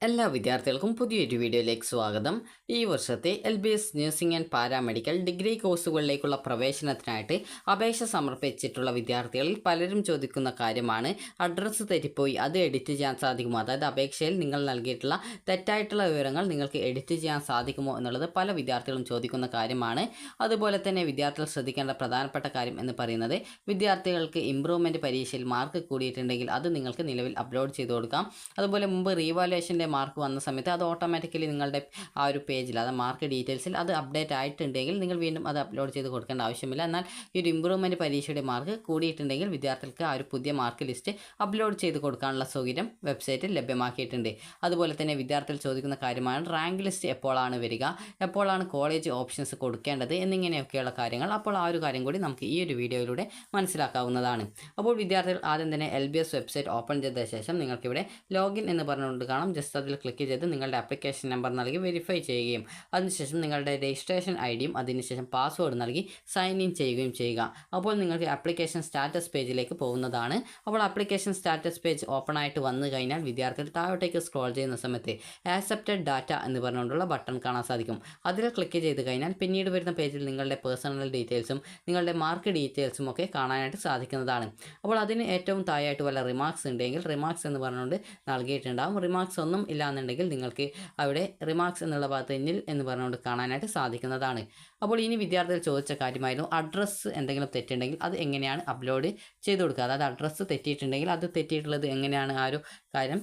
എല്ലാ വിദ്യാർത്ഥികൾക്കും പുതിയൊരു വീഡിയോയിലേക്ക് സ്വാഗതം. ഈ വർഷത്തെ LBS nursing and paramedical degree കോഴ്സുകളിലേക്കുള്ള പ്രവേശനത്തിനായിട്ട് അപേക്ഷ സമർപ്പിച്ചിട്ടുള്ള വിദ്യാർത്ഥികളിൽ പലരും ചോദിക്കുന്ന കാര്യമാണ് അഡ്രസ്സ് തെറ്റിപ്പോയി അത് എഡിറ്റ് ചെയ്യാൻ സാധിക്കുമോ, അതായത് അപേക്ഷയിൽ നിങ്ങൾ നൽകിയിട്ടുള്ള തെറ്റായിട്ടുള്ള വിവരങ്ങൾ നിങ്ങൾക്ക് എഡിറ്റ് ചെയ്യാൻ സാധിക്കുമോ എന്നുള്ളത് പല വിദ്യാർത്ഥികളും ചോദിക്കുന്ന കാര്യമാണ്. അതുപോലെ തന്നെ വിദ്യാർത്ഥികൾ ശ്രദ്ധിക്കേണ്ട പ്രധാനപ്പെട്ട കാര്യം എന്ന് പറയുന്നത്, വിദ്യാർത്ഥികൾക്ക് ഇംപ്രൂവ്മെൻറ്റ് പരീക്ഷയിൽ മാർക്ക് കൂടിയിട്ടുണ്ടെങ്കിൽ അത് നിങ്ങൾക്ക് നിലവിൽ അപ്ലോഡ് ചെയ്ത് കൊടുക്കാം. അതുപോലെ മുമ്പ് റീവാലുവേഷൻ്റെ മാർക്ക് വന്ന സമയത്ത് അത് ഓട്ടോമാറ്റിക്കലി നിങ്ങളുടെ ആ ഒരു പേജിൽ, അത് മാർക്ക് ഡീറ്റെയിൽസിൽ അത് അപ്ഡേറ്റ് ആയിട്ടുണ്ടെങ്കിൽ നിങ്ങൾ വീണ്ടും അത് അപ്ലോഡ് ചെയ്ത് കൊടുക്കേണ്ട ആവശ്യമില്ല. എന്നാൽ ഈ ഒരു ഇംപ്രൂവ്മെൻറ്റ് പരീക്ഷയുടെ മാർക്ക് കൂടിയിട്ടുണ്ടെങ്കിൽ വിദ്യാർത്ഥികൾക്ക് ആ ഒരു പുതിയ മാർക്ക് ലിസ്റ്റ് അപ്ലോഡ് ചെയ്ത് കൊടുക്കാനുള്ള സൗകര്യം വെബ്സൈറ്റിൽ ലഭ്യമാക്കിയിട്ടുണ്ട്. അതുപോലെ തന്നെ വിദ്യാർത്ഥികൾ ചോദിക്കുന്ന കാര്യമാണ് റാങ്ക് ലിസ്റ്റ് എപ്പോഴാണ് വരിക, എപ്പോഴാണ് കോളേജ് ഓപ്ഷൻസ് കൊടുക്കേണ്ടത് എന്നിങ്ങനെയൊക്കെയുള്ള കാര്യങ്ങൾ. അപ്പോൾ ആ ഒരു കാര്യം കൂടി നമുക്ക് ഈ ഒരു വീഡിയോയിലൂടെ മനസ്സിലാക്കാവുന്നതാണ്. അപ്പോൾ വിദ്യാർത്ഥികൾ ആദ്യം തന്നെ LBS വെബ്സൈറ്റ് ഓപ്പൺ ചെയ്ത ശേഷം നിങ്ങൾക്കിവിടെ ലോഗിൻ എന്ന് പറഞ്ഞുകൊണ്ട് കാണാം. ജസ്റ്റ് അതിൽ ക്ലിക്ക് ചെയ്ത് നിങ്ങളുടെ ആപ്ലിക്കേഷൻ നമ്പർ നൽകി വെരിഫൈ ചെയ്യുകയും അതിനുശേഷം നിങ്ങളുടെ രജിസ്ട്രേഷൻ ID-യും അതിനുശേഷം പാസ്വേഡ് നൽകി സൈൻ ഇൻ ചെയ്യുകയും ചെയ്യുക. അപ്പോൾ നിങ്ങൾക്ക് ആപ്ലിക്കേഷൻ സ്റ്റാറ്റസ് പേജിലേക്ക് പോകുന്നതാണ്. അപ്പോൾ ആപ്ലിക്കേഷൻ സ്റ്റാറ്റസ് പേജ് ഓപ്പൺ ആയിട്ട് വന്നു കഴിഞ്ഞാൽ വിദ്യാർത്ഥികൾ താഴോട്ടേക്ക് സ്ക്രോൾ ചെയ്യുന്ന സമയത്ത് ആക്സെപ്റ്റഡ് ഡാറ്റ എന്ന് പറഞ്ഞുകൊണ്ടുള്ള ബട്ടൺ കാണാൻ സാധിക്കും. അതിൽ ക്ലിക്ക് ചെയ്ത് കഴിഞ്ഞാൽ പിന്നീട് വരുന്ന പേജിൽ നിങ്ങളുടെ പേഴ്സണൽ ഡീറ്റെയിൽസും നിങ്ങളുടെ മാർക്ക് ഡീറ്റെയിൽസും ഒക്കെ കാണാനായിട്ട് സാധിക്കുന്നതാണ്. അപ്പോൾ അതിന് ഏറ്റവും താഴെയായിട്ട് വല്ല റിമാർക്സ് ഉണ്ടെങ്കിൽ റിമാർക്സ് എന്ന് പറഞ്ഞുകൊണ്ട് നൽകിയിട്ടുണ്ടാകും. റിമാർക്സ് ഒന്നും ഇല്ലാന്നുണ്ടെങ്കിൽ നിങ്ങൾക്ക് അവിടെ റിമാർക്സ് എന്നുള്ള ഭാഗത്ത് നിൽ എന്ന് പറഞ്ഞുകൊണ്ട് കാണാനായിട്ട് സാധിക്കുന്നതാണ്. അപ്പോൾ ഇനി വിദ്യാർത്ഥികൾ ചോദിച്ച കാര്യമായിരുന്നു അഡ്രസ്സ് എന്തെങ്കിലും തെറ്റുണ്ടെങ്കിൽ അത് എങ്ങനെയാണ് അപ്ലോഡ് ചെയ്ത് കൊടുക്കുക, അതായത് അഡ്രസ്സ് തെറ്റിയിട്ടുണ്ടെങ്കിൽ അത് തെറ്റിയിട്ടുള്ളത് എങ്ങനെയാണ് ആ ഒരു കാര്യം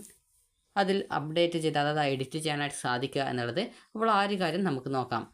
അതിൽ അപ്ഡേറ്റ് ചെയ്ത്, അതായത് എഡിറ്റ് ചെയ്യാനായിട്ട് സാധിക്കുക എന്നുള്ളത്. അപ്പോൾ ആ ഒരു കാര്യം നമുക്ക് നോക്കാം.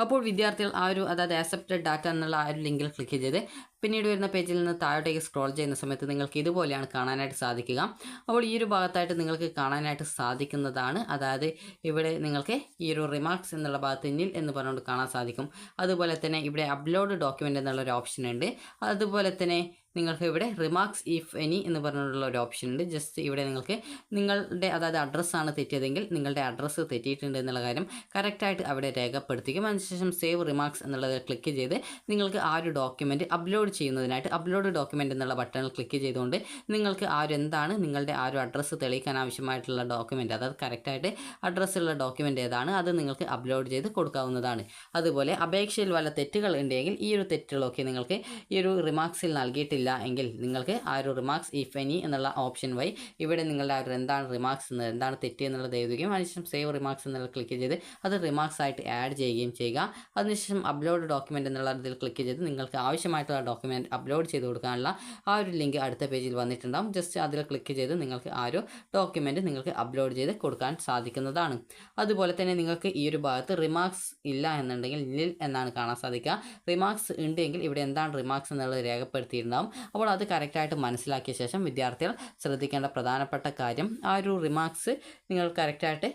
അപ്പോൾ വിദ്യാർത്ഥികൾ അതായത് ആക്സെപ്റ്റഡ് ഡാറ്റ എന്നുള്ള ആ ഒരു ലിങ്കിൽ ക്ലിക്ക് ചെയ്ത് പിന്നീട് വരുന്ന പേജിൽ നിന്ന് താഴോട്ടേക്ക് സ്ക്രോൾ ചെയ്യുന്ന സമയത്ത് നിങ്ങൾക്ക് ഇതുപോലെയാണ് കാണാനായിട്ട് സാധിക്കുക. അപ്പോൾ ഈ ഒരു ഭാഗത്തായിട്ട് നിങ്ങൾക്ക് കാണാനായിട്ട് സാധിക്കുന്നതാണ്, അതായത് ഇവിടെ നിങ്ങൾക്ക് ഈ ഒരു റിമാർക്സ് എന്നുള്ള ഭാഗത്ത് നിൽ എന്ന് പറഞ്ഞുകൊണ്ട് കാണാൻ സാധിക്കും. അതുപോലെ തന്നെ ഇവിടെ അപ്ലോഡ് ഡോക്യുമെൻ്റ് എന്നുള്ളൊരു ഓപ്ഷൻ ഉണ്ട്. അതുപോലെ തന്നെ നിങ്ങൾക്ക് ഇവിടെ റിമാർക്സ് ഇഫ് എനി എന്ന് പറഞ്ഞുള്ള ഒരു ഓപ്ഷൻ ഉണ്ട്. ജസ്റ്റ് ഇവിടെ നിങ്ങൾക്ക് നിങ്ങളുടെ അതായത് അഡ്രസ്സാണ് തെറ്റിയതെങ്കിൽ നിങ്ങളുടെ അഡ്രസ്സ് തെറ്റിയിട്ടുണ്ട് എന്നുള്ള കാര്യം കറക്റ്റായിട്ട് അവിടെ രേഖപ്പെടുത്തിക്കും. അതിനുശേഷം സേവ് റിമാർക്സ് എന്നുള്ളത് ക്ലിക്ക് ചെയ്ത് നിങ്ങൾക്ക് ആ ഒരു ഡോക്യുമെൻറ്റ് അപ്ലോഡ് ചെയ്യുന്നതിനായിട്ട് അപ്ലോഡ് ഡോക്യുമെൻ്റ് എന്നുള്ള ബട്ടണിൽ ക്ലിക്ക് ചെയ്തുകൊണ്ട് നിങ്ങൾക്ക് എന്താണ് നിങ്ങളുടെ ആ ഒരു അഡ്രസ്സ് തെളിയിക്കാൻ ആവശ്യമായിട്ടുള്ള ഡോക്യുമെൻറ്റ്, അതായത് കറക്റ്റായിട്ട് അഡ്രസ്സുള്ള ഡോക്യുമെൻ്റ് ഏതാണ് അത് നിങ്ങൾക്ക് അപ്ലോഡ് ചെയ്ത് കൊടുക്കാവുന്നതാണ്. അതുപോലെ അപേക്ഷയിൽ വല്ല തെറ്റുകൾ ഉണ്ടെങ്കിൽ ഈ ഒരു തെറ്റുകളൊക്കെ നിങ്ങൾക്ക് ഈ ഒരു റിമാർക്സിൽ നൽകിയിട്ടില്ല എങ്കിൽ നിങ്ങൾക്ക് ആ ഒരു റിമാർക്സ് ഇഫ് എനി എന്നുള്ള ഓപ്ഷൻ വഴി ഇവിടെ നിങ്ങളുടെ ആ ഒരു എന്താണ് റിമാർക്സ് എന്നത്, എന്താണ് തെറ്റ് എന്നുള്ളത് എഴുതുകയും അതിനുശേഷം സേവ് റിമാർക്സ് എന്നുള്ള ക്ലിക്ക് ചെയ്ത് അത് റിമാർക്സ് ആയിട്ട് ആഡ് ചെയ്യുകയും ചെയ്യുക. അതിനുശേഷം അപ്ലോഡ് ഡോക്യുമെൻ്റ് എന്നുള്ള ഇതിൽ ക്ലിക്ക് ചെയ്ത് നിങ്ങൾക്ക് ആവശ്യമായിട്ടുള്ള ഡോക്യുമെൻറ്റ് അപ്ലോഡ് ചെയ്ത് കൊടുക്കാനുള്ള ആ ഒരു ലിങ്ക് അടുത്ത പേജിൽ വന്നിട്ടുണ്ടാകും. ജസ്റ്റ് അതിൽ ക്ലിക്ക് ചെയ്ത് നിങ്ങൾക്ക് ആ ഒരു ഡോക്യുമെൻറ്റ് നിങ്ങൾക്ക് അപ്ലോഡ് ചെയ്ത് കൊടുക്കാൻ സാധിക്കുന്നതാണ്. അതുപോലെ തന്നെ നിങ്ങൾക്ക് ഈ ഒരു ഭാഗത്ത് റിമാർക്സ് ഇല്ല എന്നുണ്ടെങ്കിൽ നിൽ എന്നാണ് കാണാൻ സാധിക്കുക. റിമാർക്സ് ഉണ്ടെങ്കിൽ ഇവിടെ എന്താണ് റിമാർക്സ് എന്നുള്ളത് രേഖപ്പെടുത്തിയിട്ടുണ്ടാകും. അപ്പോൾ അത് കറക്റ്റായിട്ട് മനസ്സിലാക്കിയ ശേഷം വിദ്യാർത്ഥികൾ ശ്രദ്ധിക്കേണ്ട പ്രധാനപ്പെട്ട കാര്യം ആ ഒരു റിമാർക്സ് നിങ്ങൾ കറക്റ്റായിട്ട്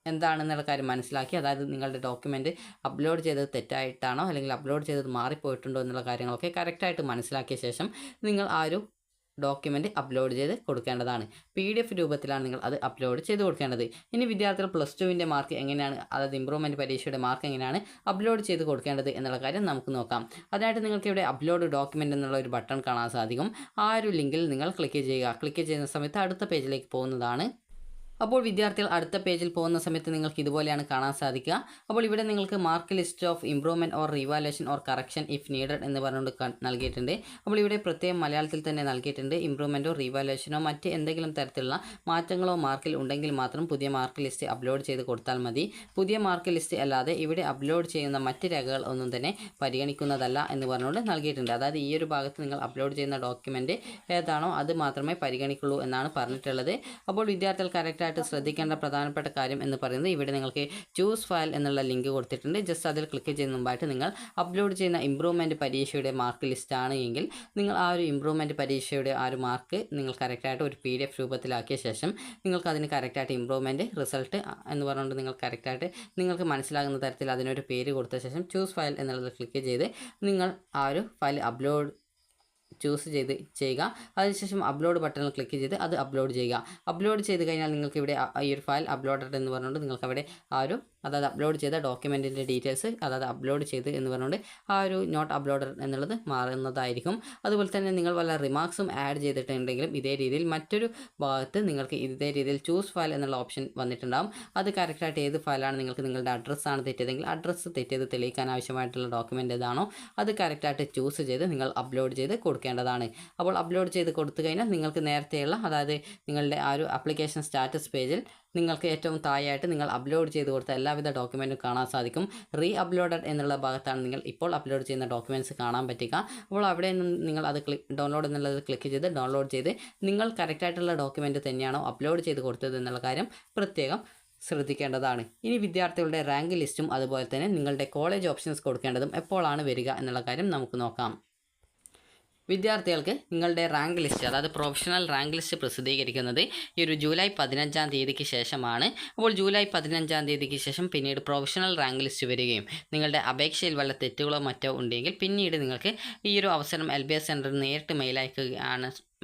എന്താണെന്നുള്ള കാര്യം മനസ്സിലാക്കി, അതായത് നിങ്ങളുടെ ഡോക്യുമെൻറ്റ് അപ്ലോഡ് ചെയ്തത് തെറ്റായിട്ടാണോ അല്ലെങ്കിൽ അപ്ലോഡ് ചെയ്തത് മാറിപ്പോയിട്ടുണ്ടോ എന്നുള്ള കാര്യങ്ങളൊക്കെ കറക്റ്റായിട്ട് മനസ്സിലാക്കിയ ശേഷം നിങ്ങൾ ആ ഒരു ഡോക്യുമെൻറ്റ് അപ്ലോഡ് ചെയ്ത് കൊടുക്കേണ്ടതാണ്. PDF രൂപത്തിലാണ് നിങ്ങൾ അത് അപ്ലോഡ് ചെയ്ത് കൊടുക്കേണ്ടത്. ഇനി വിദ്യാർത്ഥികൾ +2-ൻ്റെ മാർക്ക് എങ്ങനെയാണ്, അതായത് ഇംപ്രൂവ്മെൻറ്റ് പരീക്ഷയുടെ മാർക്ക് എങ്ങനെയാണ് അപ്ലോഡ് ചെയ്ത് കൊടുക്കേണ്ടത് എന്നുള്ള കാര്യം നമുക്ക് നോക്കാം. അതിനായിട്ട് നിങ്ങൾക്ക് ഇവിടെ അപ്ലോഡ് ഡോക്യുമെൻറ്റ് എന്നുള്ള ഒരു ബട്ടൺ കാണാൻ സാധിക്കും. ആ ഒരു ലിങ്കിൽ നിങ്ങൾ ക്ലിക്ക് ചെയ്യുക. ക്ലിക്ക് ചെയ്യുന്ന സമയത്ത് അടുത്ത പേജിലേക്ക് പോകുന്നതാണ്. അപ്പോൾ വിദ്യാർത്ഥികൾ അടുത്ത പേജിൽ പോകുന്ന സമയത്ത് നിങ്ങൾക്ക് ഇതുപോലെയാണ് കാണാൻ സാധിക്കുക. അപ്പോൾ ഇവിടെ നിങ്ങൾക്ക് mark list of improvement or revaluation or correction if needed എന്ന് പറഞ്ഞുകൊണ്ട് നൽകിയിട്ടുണ്ട്. അപ്പോൾ ഇവിടെ പ്രത്യേകം മലയാളത്തിൽ തന്നെ നൽകിയിട്ടുണ്ട്. ഇംപ്രൂവ്മെൻറ്റോ റിവാലുവേഷനോ മറ്റ് എന്തെങ്കിലും തരത്തിലുള്ള മാറ്റങ്ങളോ മാർക്കിൽ ഉണ്ടെങ്കിൽ മാത്രം പുതിയ മാർക്ക് ലിസ്റ്റ് അപ്ലോഡ് ചെയ്ത് കൊടുത്താൽ മതി. പുതിയ മാർക്ക് ലിസ്റ്റ് അല്ലാതെ ഇവിടെ അപ്ലോഡ് ചെയ്യുന്ന മറ്റ് രേഖകൾ ഒന്നും തന്നെ പരിഗണിക്കുന്നതല്ല എന്ന് പറഞ്ഞുകൊണ്ട് നൽകിയിട്ടുണ്ട്. അതായത് ഈ ഒരു ഭാഗത്ത് നിങ്ങൾ അപ്ലോഡ് ചെയ്യുന്ന ഡോക്യുമെൻറ്റ് ഏതാണോ അത് മാത്രമേ പരിഗണിക്കുള്ളൂ എന്നാണ് പറഞ്ഞിട്ടുള്ളത്. അപ്പോൾ വിദ്യാർത്ഥികൾ കറക്റ്റായിട്ട് ശ്രദ്ധിക്കേണ്ട പ്രധാനപ്പെട്ട കാര്യം എന്ന് പറയുന്നത് ഇവിടെ നിങ്ങൾക്ക് ചൂസ് ഫയൽ എന്നുള്ള ലിങ്ക് കൊടുത്തിട്ടുണ്ട്. ജസ്റ്റ് അതിൽ ക്ലിക്ക് ചെയ്യുന്ന മുമ്പായിട്ട് നിങ്ങൾ അപ്ലോഡ് ചെയ്യുന്ന ഇംപ്രൂവ്മെൻറ്റ് പരീക്ഷയുടെ മാർക്ക് ലിസ്റ്റ് ആണ് എങ്കിൽ നിങ്ങൾ ആ ഒരു ഇംപ്രൂവ്മെൻറ്റ് പരീക്ഷയുടെ ആ ഒരു മാർക്ക് നിങ്ങൾ കറക്റ്റായിട്ട് ഒരു PDF രൂപത്തിലാക്കിയ ശേഷം നിങ്ങൾക്ക് അതിന് കറക്റ്റായിട്ട് ഇംപ്രൂവ്മെൻറ്റ് റിസൾട്ട് എന്ന് പറഞ്ഞുകൊണ്ട് നിങ്ങൾ കറക്റ്റായിട്ട് നിങ്ങൾക്ക് മനസ്സിലാകുന്ന തരത്തിൽ അതിനൊരു പേര് കൊടുത്ത ശേഷം ചൂസ് ഫയൽ എന്നുള്ളത് ക്ലിക്ക് ചെയ്ത് നിങ്ങൾ ആ ഒരു ഫയൽ അപ്ലോഡ് ചൂസ് ചെയ്യുക. അതിനുശേഷം അപ്ലോഡ് ബട്ടണിൽ ക്ലിക്ക് ചെയ്ത് അത് അപ്ലോഡ് ചെയ്യുക. അപ്ലോഡ് ചെയ്ത് കഴിഞ്ഞാൽ നിങ്ങൾക്ക് ഇവിടെ ഈ ഒരു ഫയൽ അപ്ലോഡഡ് എന്ന് പറഞ്ഞുകൊണ്ട് നിങ്ങൾക്ക് അവിടെ ആ ഒരു അതായത് അപ്ലോഡ് ചെയ്ത ഡോക്യുമെൻറ്റിൻ്റെ ഡീറ്റെയിൽസ് അതായത് അപ്ലോഡ് ചെയ്ത് എന്ന് പറഞ്ഞുകൊണ്ട് ആ ഒരു നോട്ട് അപ്ലോഡർ എന്നുള്ളത് മാറുന്നതായിരിക്കും. അതുപോലെ തന്നെ നിങ്ങൾ വല്ല റിമാർക്സും ആഡ് ചെയ്തിട്ടുണ്ടെങ്കിലും ഇതേ രീതിയിൽ മറ്റൊരു ഭാഗത്ത് നിങ്ങൾക്ക് ഇതേ രീതിയിൽ ചൂസ് ഫയൽ എന്നുള്ള ഓപ്ഷൻ വന്നിട്ടുണ്ടാകും. അത് കറക്റ്റായിട്ട് ഏത് ഫയലാണ് നിങ്ങൾക്ക് നിങ്ങളുടെ അഡ്രസ്സാണ് തെറ്റിയതെങ്കിൽ അഡ്രസ്സ് തെറ്റിയത് തെളിയിക്കാൻ ആവശ്യമായിട്ടുള്ള ഡോക്യുമെൻ്റ് ഏതാണോ അത് കറക്റ്റായിട്ട് ചൂസ് ചെയ്ത് നിങ്ങൾ അപ്ലോഡ് ചെയ്ത് കൊടുക്കേണ്ടതാണ്. അപ്പോൾ അപ്ലോഡ് ചെയ്ത് കൊടുത്തു കഴിഞ്ഞാൽ നിങ്ങൾക്ക് നേരത്തെയുള്ള അതായത് നിങ്ങളുടെ ആ ഒരു ആപ്ലിക്കേഷൻ സ്റ്റാറ്റസ് പേജിൽ നിങ്ങൾക്ക് ഏറ്റവും താഴെയായിട്ട് നിങ്ങൾ അപ്ലോഡ് ചെയ്ത് കൊടുത്ത എല്ലാവിധ ഡോക്യുമെൻറ്റും കാണാൻ സാധിക്കും. റീ അപ്ലോഡഡ് എന്നുള്ള ഭാഗത്താണ് നിങ്ങൾ ഇപ്പോൾ അപ്ലോഡ് ചെയ്യുന്ന ഡോക്യുമെൻറ്റ്സ് കാണാൻ പറ്റുക. അപ്പോൾ അവിടെ നിന്ന് നിങ്ങൾ അത് ഡൗൺലോഡ് എന്നുള്ളത് ക്ലിക്ക് ചെയ്ത് ഡൗൺലോഡ് ചെയ്ത് നിങ്ങൾ കറക്റ്റായിട്ടുള്ള ഡോക്യുമെൻറ്റ് തന്നെയാണോ അപ്ലോഡ് ചെയ്ത് കൊടുത്തത് എന്നുള്ള കാര്യം പ്രത്യേകം ശ്രദ്ധിക്കേണ്ടതാണ്. ഇനി വിദ്യാർത്ഥികളുടെ റാങ്ക് ലിസ്റ്റും അതുപോലെ തന്നെ നിങ്ങളുടെ കോളേജ് ഓപ്ഷൻസ് കൊടുക്കേണ്ടതും എപ്പോഴാണ് വരിക എന്നുള്ള കാര്യം നമുക്ക് നോക്കാം. വിദ്യാർത്ഥികൾക്ക് നിങ്ങളുടെ റാങ്ക് ലിസ്റ്റ് അതായത് പ്രൊഫഷണൽ റാങ്ക് ലിസ്റ്റ് പ്രസിദ്ധീകരിക്കുന്നത് ഈ ഒരു ജൂലൈ 15-ാം തീയതിക്ക് ശേഷമാണ്. അപ്പോൾ ജൂലൈ 15-ാം തീയതിക്ക് ശേഷം പിന്നീട് പ്രൊഫഷണൽ റാങ്ക് ലിസ്റ്റ് വരികയും നിങ്ങളുടെ അപേക്ഷയിൽ വല്ല തെറ്റുകളോ മറ്റോ ഉണ്ടെങ്കിൽ പിന്നീട് നിങ്ങൾക്ക് ഈ ഒരു അവസരം LBS സെൻറ്ററിൽ നേരിട്ട്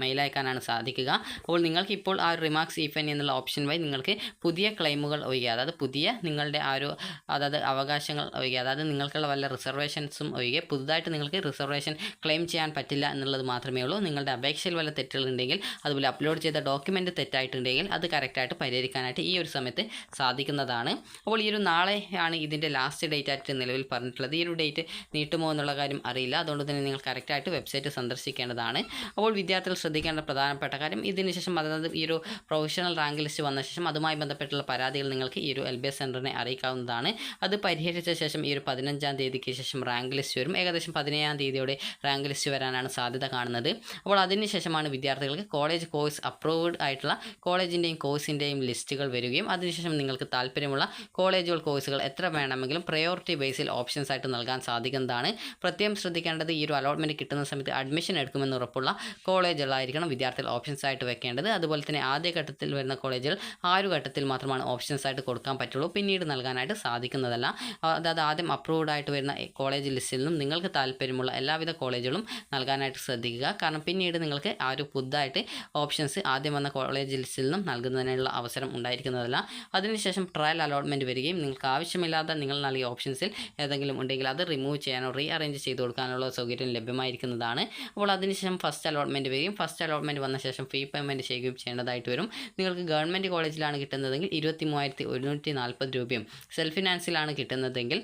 മെയിലയക്കാനാണ് സാധിക്കുക. അപ്പോൾ നിങ്ങൾക്ക് ഇപ്പോൾ ആ റിമാർക്സ് ഇഫൻ എന്നുള്ള ഓപ്ഷൻ വഴി നിങ്ങൾക്ക് പുതിയ ക്ലെയിമുകൾ ഒഴികെ അതായത് പുതിയ നിങ്ങളുടെ ആ ഒരു അതായത് അവകാശങ്ങൾ ഒഴികെ അതായത് നിങ്ങൾക്കുള്ള വല്ല റിസർവേഷൻസും ഒഴികെ പുതുതായിട്ട് നിങ്ങൾക്ക് റിസർവേഷൻ ക്ലെയിം ചെയ്യാൻ പറ്റില്ല എന്നുള്ളത് മാത്രമേ ഉള്ളൂ. നിങ്ങളുടെ അപേക്ഷയിൽ വല്ല തെറ്റുകളുണ്ടെങ്കിൽ അതുപോലെ അപ്ലോഡ് ചെയ്ത ഡോക്യുമെൻറ്റ് തെറ്റായിട്ടുണ്ടെങ്കിൽ അത് കറക്റ്റായിട്ട് പരിഹരിക്കാനായിട്ട് ഈ ഒരു സമയത്ത് സാധിക്കുന്നതാണ്. അപ്പോൾ ഈ ഒരു നാളെയാണ് ഇതിൻ്റെ ലാസ്റ്റ് ഡേറ്റ് ആയിട്ട് നിലവിൽ പറഞ്ഞിട്ടുള്ളത്. ഈ ഒരു ഡേറ്റ് നീട്ടുമോ എന്നുള്ള കാര്യം അറിയില്ല. അതുകൊണ്ട് തന്നെ നിങ്ങൾ കറക്റ്റായിട്ട് വെബ്സൈറ്റ് സന്ദർശിക്കേണ്ടതാണ്. അപ്പോൾ വിദ്യാർത്ഥികൾ ശ്രദ്ധിക്കേണ്ട പ്രധാനപ്പെട്ട കാര്യം ഇതിനുശേഷം അതായത് ഈ ഒരു പ്രൊഫഷണൽ റാങ്ക് ലിസ്റ്റ് വന്ന ശേഷം അതുമായി ബന്ധപ്പെട്ടുള്ള പരാതികൾ നിങ്ങൾക്ക് ഈ ഒരു LBS സെൻറ്ററിനെ അറിയിക്കാവുന്നതാണ്. അത് പരിഹരിച്ച ശേഷം ഈ ഒരു 15-ാം തീയതിക്ക് ശേഷം റാങ്ക് ലിസ്റ്റ് വരും. ഏകദേശം 17-ാം തീയതിയോടെ റാങ്ക് ലിസ്റ്റ് വരാനാണ് സാധ്യത കാണുന്നത്. അപ്പോൾ അതിനുശേഷമാണ് വിദ്യാർത്ഥികൾക്ക് കോളേജ് കോഴ്സ് അപ്രൂവ്ഡ് ആയിട്ടുള്ള കോളേജിൻ്റെയും കോഴ്സിൻ്റെയും ലിസ്റ്റുകൾ വരികയും അതിനുശേഷം നിങ്ങൾക്ക് താല്പര്യമുള്ള കോളേജുകൾ കോഴ്സുകൾ എത്ര വേണമെങ്കിലും പ്രയോറിറ്റി ബേസിൽ ഓപ്ഷൻസ് ആയിട്ട് നൽകാൻ സാധിക്കുന്നതാണ്. പ്രത്യേകം ശ്രദ്ധിക്കേണ്ടത് ഈ ഒരു അലോട്ട്മെൻറ്റ് കിട്ടുന്ന സമയത്ത് അഡ്മിഷൻ എടുക്കുമെന്ന് ഉറപ്പുള്ള കോളേജുകളായിരിക്കണം വിദ്യാർത്ഥികൾ ഓപ്ഷൻസ് ആയിട്ട് വെക്കേണ്ടത്. അതുപോലെ തന്നെ ആദ്യ ഘട്ടത്തിൽ വരുന്ന കോളേജുകൾ ആ ഒരു ഘട്ടത്തിൽ മാത്രമാണ് ഓപ്ഷൻസ് ആയിട്ട് കൊടുക്കാൻ പറ്റുള്ളൂ, പിന്നീട് നൽകാനായിട്ട് സാധിക്കുന്നതല്ല. അതായത് ആദ്യം അപ്രൂവ്ഡ് ആയിട്ട് വരുന്ന കോളേജ് ലിസ്റ്റിൽ നിന്നും നിങ്ങൾക്ക് താല്പര്യമുള്ള എല്ലാവിധ കോളേജുകളും നൽകാനായിട്ട് ശ്രദ്ധിക്കുക. കാരണം പിന്നീട് നിങ്ങൾക്ക് ആ ഒരു പുതുതായിട്ട് ഓപ്ഷൻസ് ആദ്യം വന്ന കോളേജ് ലിസ്റ്റിൽ നിന്നും നൽകുന്നതിനുള്ള അവസരം ഉണ്ടായിരിക്കുന്നതല്ല. അതിനുശേഷം ട്രയൽ അലോട്ട്മെൻറ്റ് വരികയും നിങ്ങൾക്ക് ആവശ്യമില്ലാത്ത നിങ്ങൾ നൽകിയ ഓപ്ഷൻസിൽ ഏതെങ്കിലും ഉണ്ടെങ്കിൽ അത് റിമൂവ് ചെയ്യാനോ റീ അറേഞ്ച് ചെയ്ത് കൊടുക്കാനുള്ള സൗകര്യം ലഭ്യമായിരിക്കുന്നതാണ്. അപ്പോൾ അതിനുശേഷം ഫസ്റ്റ് അലോട്ട്മെൻറ്റ് വരികയും ഫസ്റ്റ് അലോട്ട്മെൻറ്റ് വന്ന ശേഷം ഫീ പേയ്മെൻറ്റ് ചെയ്യുകയും ചെയ്യേണ്ടതായിട്ട് വരും. നിങ്ങൾക്ക് ഗവൺമെൻറ് കോളേജിലാണ് കിട്ടുന്നതെങ്കിൽ 23,140 രൂപയും സെൽഫ് ഫിനാൻസിലാണ് കിട്ടുന്നതെങ്കിൽ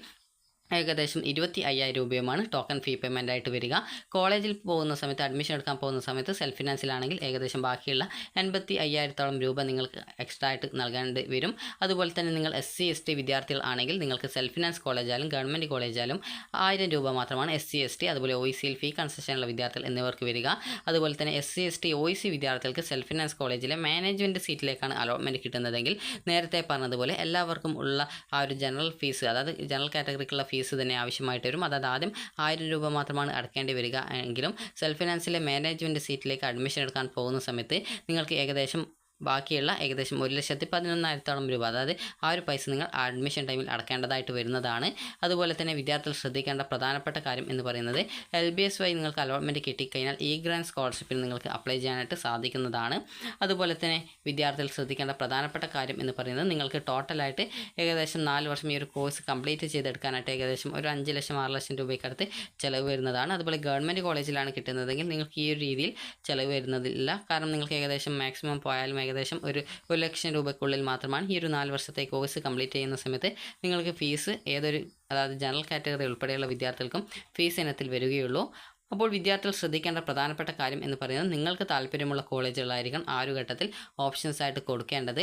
ഏകദേശം 25,000 രൂപയുമാണ് ടോക്കൺ ഫീ പേയ്മെൻ്റ് ആയിട്ട് വരിക. കോളേജിൽ പോകുന്ന സമയത്ത് അഡ്മിഷൻ എടുക്കാൻ പോകുന്ന സമയത്ത് സെൽഫ് ഫിനാൻസിലാണെങ്കിൽ ഏകദേശം ബാക്കിയുള്ള 85,000-ഓളം രൂപ നിങ്ങൾക്ക് എക്സ്ട്രാ ആയിട്ട് നൽകേണ്ടി വരും. അതുപോലെ തന്നെ നിങ്ങൾ SC ST വിദ്യാർത്ഥികൾ ആണെങ്കിൽ നിങ്ങൾക്ക് സെൽഫ് ഫിനാൻസ് കോളേജായാലും ഗവൺമെൻറ് കോളേജായാലും 1000 രൂപ മാത്രമാണ് SC ST അതുപോലെ OECയിൽ ഫീ കൺസെഷനുള്ള വിദ്യാർത്ഥികൾ എന്നിവർക്ക് വരിക. അതുപോലെ തന്നെ SC ST OEC വിദ്യാർത്ഥികൾക്ക് സെൽഫ് ഫിനാൻസ് കോളേജിലെ മാനേജ്മെൻറ്റ് സീറ്റിലേക്കാണ് അലോട്ട്മെൻറ്റ് കിട്ടുന്നതെങ്കിലും നേരത്തെ പറഞ്ഞതുപോലെ എല്ലാവർക്കും ഉള്ള ആ ഒരു ജനറൽ ഫീസ് അതായത് ജനറൽ കാറ്റഗറിക്കുള്ള ഫീസ് തന്നെ ആവശ്യമായിട്ട് വരും. അതായത് ആദ്യം 1000 രൂപ മാത്രമാണ് അടക്കേണ്ടി വരിക എങ്കിലും സെൽഫ് ഫിനാൻസിലെ മാനേജ്മെൻറ്റ് സീറ്റിലേക്ക് അഡ്മിഷൻ എടുക്കാൻ പോകുന്ന സമയത്ത് നിങ്ങൾക്ക് ഏകദേശം ബാക്കിയുള്ള ഏകദേശം 1,11,000-ഓളം രൂപ അതായത് ആ ഒരു പൈസ നിങ്ങൾ അഡ്മിഷൻ ടൈമിൽ അടക്കേണ്ടതായിട്ട് വരുന്നതാണ്. അതുപോലെ തന്നെ വിദ്യാർത്ഥികൾ ശ്രദ്ധിക്കേണ്ട പ്രധാനപ്പെട്ട കാര്യം എന്ന് പറയുന്നത് LBS വഴി നിങ്ങൾക്ക് അലോട്ട്മെൻറ്റ് കിട്ടിക്കഴിഞ്ഞാൽ ഗ്രാൻഡ് സ്കോളർഷിപ്പിന് നിങ്ങൾക്ക് അപ്ലൈ ചെയ്യാനായിട്ട് സാധിക്കുന്നതാണ്. അതുപോലെ തന്നെ വിദ്യാർത്ഥികൾ ശ്രദ്ധിക്കേണ്ട പ്രധാനപ്പെട്ട കാര്യം എന്ന് പറയുന്നത് നിങ്ങൾക്ക് ടോട്ടലായിട്ട് ഏകദേശം 4 വർഷം ഈ ഒരു കോഴ്സ് കംപ്ലീറ്റ് ചെയ്തെടുക്കാനായിട്ട് ഏകദേശം ഒരു 5 ലക്ഷം 6 ലക്ഷം രൂപയ്ക്കടുത്ത് ചിലവ് വരുന്നതാണ്. അതുപോലെ ഗവൺമെൻറ് കോളേജിലാണ് കിട്ടുന്നതെങ്കിൽ നിങ്ങൾക്ക് ഈ ഒരു രീതിയിൽ ചിലവ് വരുന്നതില്ല. കാരണം നിങ്ങൾക്ക് ഏകദേശം മാക്സിമം പോയാലും ഏകദേശം ഒരു 1 ലക്ഷം രൂപയ്ക്കുള്ളിൽ മാത്രമാണ് ഈ ഒരു 4 വർഷത്തെ കോഴ്സ് കംപ്ലീറ്റ് ചെയ്യുന്ന സമയത്ത് നിങ്ങൾക്ക് ഫീസ് അതായത് ജനറൽ കാറ്റഗറി ഉൾപ്പെടെയുള്ള വിദ്യാർത്ഥികൾക്കും ഫീസ് ഇനത്തിൽ വരികയുള്ളൂ. അപ്പോൾ വിദ്യാർത്ഥികൾ ശ്രദ്ധിക്കേണ്ട പ്രധാനപ്പെട്ട കാര്യം എന്ന് പറയുന്നത് നിങ്ങൾക്ക് താല്പര്യമുള്ള കോളേജുകളായിരിക്കണം ആ ഒരു ഘട്ടത്തിൽ ഓപ്ഷൻസ് ആയിട്ട് കൊടുക്കേണ്ടത്.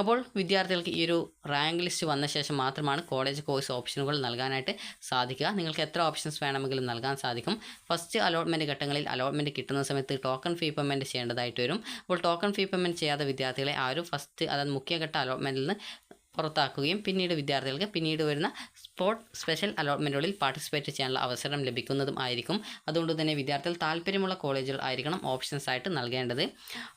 അപ്പോൾ വിദ്യാർത്ഥികൾക്ക് ഈ ഒരു റാങ്ക് ലിസ്റ്റ് വന്ന ശേഷം മാത്രമാണ് കോളേജ് കോഴ്സ് ഓപ്ഷനുകൾ നൽകാനായിട്ട് സാധിക്കുക. നിങ്ങൾക്ക് എത്ര ഓപ്ഷൻസ് വേണമെങ്കിലും നൽകാൻ സാധിക്കും. ഫസ്റ്റ് അലോട്ട്മെൻറ്റ് ഘട്ടങ്ങളിൽ അലോട്ട്മെൻറ്റ് കിട്ടുന്ന സമയത്ത് ടോക്കൺ ഫീ പേയ്മെൻറ്റ് ചെയ്യേണ്ടതായിട്ട് വരും. അപ്പോൾ ടോക്കൺ ഫീ പേയ്മെൻറ്റ് ചെയ്യാത്ത വിദ്യാർത്ഥികളെ ആ ഒരു ഫസ്റ്റ് അതായത് മുഖ്യഘട്ട അലോട്ട്മെൻറ്റിൽ നിന്ന് പുറത്താക്കുകയും പിന്നീട് വിദ്യാർത്ഥികൾക്ക് പിന്നീട് വരുന്ന സ്പെഷ്യൽ അലോട്ട്മെൻറ്റുകളിൽ പാർട്ടിസിപ്പേറ്റ് ചെയ്യാനുള്ള അവസരം ലഭിക്കുന്നതും ആയിരിക്കും. അതുകൊണ്ട് തന്നെ വിദ്യാർത്ഥികൾ താല്പര്യമുള്ള കോളേജുകൾ ആയിരിക്കണം ഓപ്ഷൻസ് ആയിട്ട് നൽകേണ്ടത്.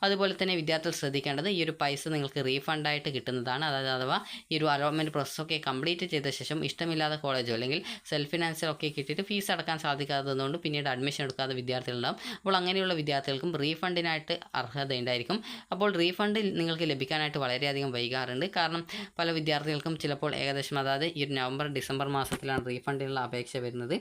അതുപോലെ തന്നെ വിദ്യാർത്ഥികൾ ശ്രദ്ധിക്കേണ്ടത് ഈ ഒരു പൈസ നിങ്ങൾക്ക് റീഫണ്ടായിട്ട് കിട്ടുന്നതാണ്. അഥവാ ഈ ഒരു അലോട്ട്മെൻറ്റ് പ്രോസസ്സൊക്കെ കംപ്ലീറ്റ് ചെയ്ത ശേഷം ഇഷ്ടമില്ലാത്ത കോളേജോ അല്ലെങ്കിൽ സെൽഫ് ഫിനാൻസിലൊക്കെ കിട്ടിയിട്ട് ഫീസ് അടക്കാൻ സാധിക്കാത്തതുകൊണ്ട് പിന്നീട് അഡ്മിഷൻ എടുക്കാത്ത വിദ്യാർത്ഥികളുണ്ടാകും. അപ്പോൾ അങ്ങനെയുള്ള വിദ്യാർത്ഥികൾക്കും റീഫണ്ടിനായിട്ട് അർഹത ഉണ്ടായിരിക്കും. അപ്പോൾ റീഫണ്ട് നിങ്ങൾക്ക് ലഭിക്കാനായിട്ട് വളരെയധികം വൈകാറുണ്ട്. കാരണം പല വിദ്യാർത്ഥികൾക്കും ചിലപ്പോൾ ഏകദേശം അതായത് ഈ ഒരു നവംബർ ഡിസംബർ മാസത്തിലാണ് റീഫണ്ടിനുള്ള അപേക്ഷ വരുന്നത്.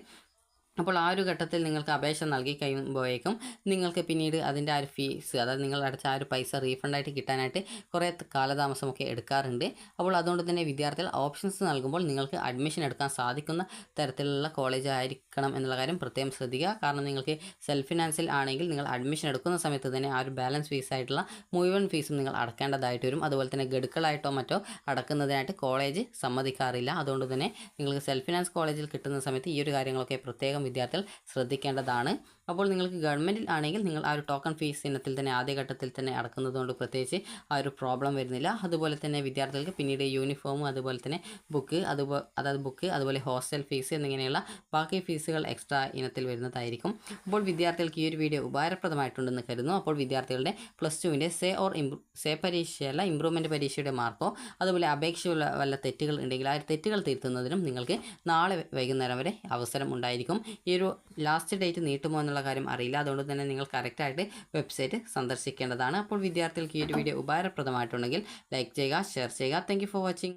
അപ്പോൾ ആ ഒരു ഘട്ടത്തിൽ നിങ്ങൾക്ക് അപേക്ഷ നൽകി കഴിയുമ്പോഴേക്കും നിങ്ങൾക്ക് പിന്നീട് അതിൻ്റെ ആ ഒരു ഫീസ്, അതായത് നിങ്ങൾ അടച്ച ആ ഒരു പൈസ റീഫണ്ടായിട്ട് കിട്ടാനായിട്ട് കുറേ കാലതാമസമൊക്കെ എടുക്കാറുണ്ട്. അപ്പോൾ അതുകൊണ്ട് തന്നെ വിദ്യാർത്ഥികൾ ഓപ്ഷൻസ് നൽകുമ്പോൾ നിങ്ങൾക്ക് അഡ്മിഷൻ എടുക്കാൻ സാധിക്കുന്ന തരത്തിലുള്ള കോളേജ് ആയിരിക്കണം എന്നുള്ള കാര്യം പ്രത്യേകം ശ്രദ്ധിക്കുക. കാരണം നിങ്ങൾക്ക് സെൽഫ് ഫിനാൻസിൽ ആണെങ്കിൽ നിങ്ങൾ അഡ്മിഷൻ എടുക്കുന്ന സമയത്ത് തന്നെ ആ ഒരു ബാലൻസ് ഫീസായിട്ടുള്ള മുഴുവൻ ഫീസും നിങ്ങൾ അടക്കേണ്ടതായിട്ട് വരും. അതുപോലെ തന്നെ ഗഡുക്കളായിട്ടോ മറ്റോ അടക്കുന്നതിനായിട്ട് കോളേജ് സമ്മതിക്കാറില്ല. അതുകൊണ്ട് തന്നെ നിങ്ങൾക്ക് സെൽഫ് ഫിനാൻസ് കോളേജിൽ കിട്ടുന്ന സമയത്ത് ഈ ഒരു കാര്യങ്ങളൊക്കെ പ്രത്യേകം വിദ്യാർത്ഥികൾ ശ്രദ്ധിക്കേണ്ടതാണ്. അപ്പോൾ നിങ്ങൾക്ക് ഗവൺമെൻറ്റിൽ ആണെങ്കിൽ നിങ്ങൾ ആ ഒരു ടോക്കൺ ഫീസ് ഇനത്തിൽ തന്നെ ആദ്യഘട്ടത്തിൽ തന്നെ അടക്കുന്നതുകൊണ്ട് പ്രത്യേകിച്ച് ആ ഒരു പ്രോബ്ലം വരുന്നില്ല. അതുപോലെ തന്നെ വിദ്യാർത്ഥികൾക്ക് പിന്നീട് യൂണിഫോം, അതുപോലെ തന്നെ ബുക്ക്, അതുപോലെ ഹോസ്റ്റൽ ഫീസ് എന്നിങ്ങനെയുള്ള ബാക്കി ഫീസുകൾ എക്സ്ട്രാ ഇനത്തിൽ വരുന്നതായിരിക്കും. അപ്പോൾ വിദ്യാർത്ഥികൾക്ക് ഈ ഒരു വീഡിയോ ഉപകാരപ്രദമായിട്ടുണ്ടെന്ന് കരുതുന്നു. അപ്പോൾ വിദ്യാർത്ഥികളുടെ +2ൻ്റെ സേ പരീക്ഷയല്ല ഇമ്പ്രൂവ്മെൻറ്റ് പരീക്ഷയുടെ മാർക്കോ അതുപോലെ അപേക്ഷയുള്ള വല്ല തെറ്റുകൾ ഉണ്ടെങ്കിൽ ആ തെറ്റുകൾ തിരുത്തുന്നതിനും നിങ്ങൾക്ക് നാളെ വൈകുന്നേരം വരെ അവസരം ഉണ്ടായിരിക്കും. ഈ ഒരു ലാസ്റ്റ് ഡേറ്റ് നീട്ടുമോ എന്നുള്ള കാര്യം അറിയില്ല. അതുകൊണ്ട് തന്നെ നിങ്ങൾ കറക്റ്റായിട്ട് വെബ്സൈറ്റ് സന്ദർശിക്കേണ്ടതാണ്. അപ്പോൾ വിദ്യാർത്ഥികൾക്ക് ഈ ഒരു വീഡിയോ ഉപകാരപ്രദമായിട്ടുണ്ടെങ്കിൽ ലൈക്ക് ചെയ്യുക, ഷെയർ ചെയ്യുക. Thank you for watching.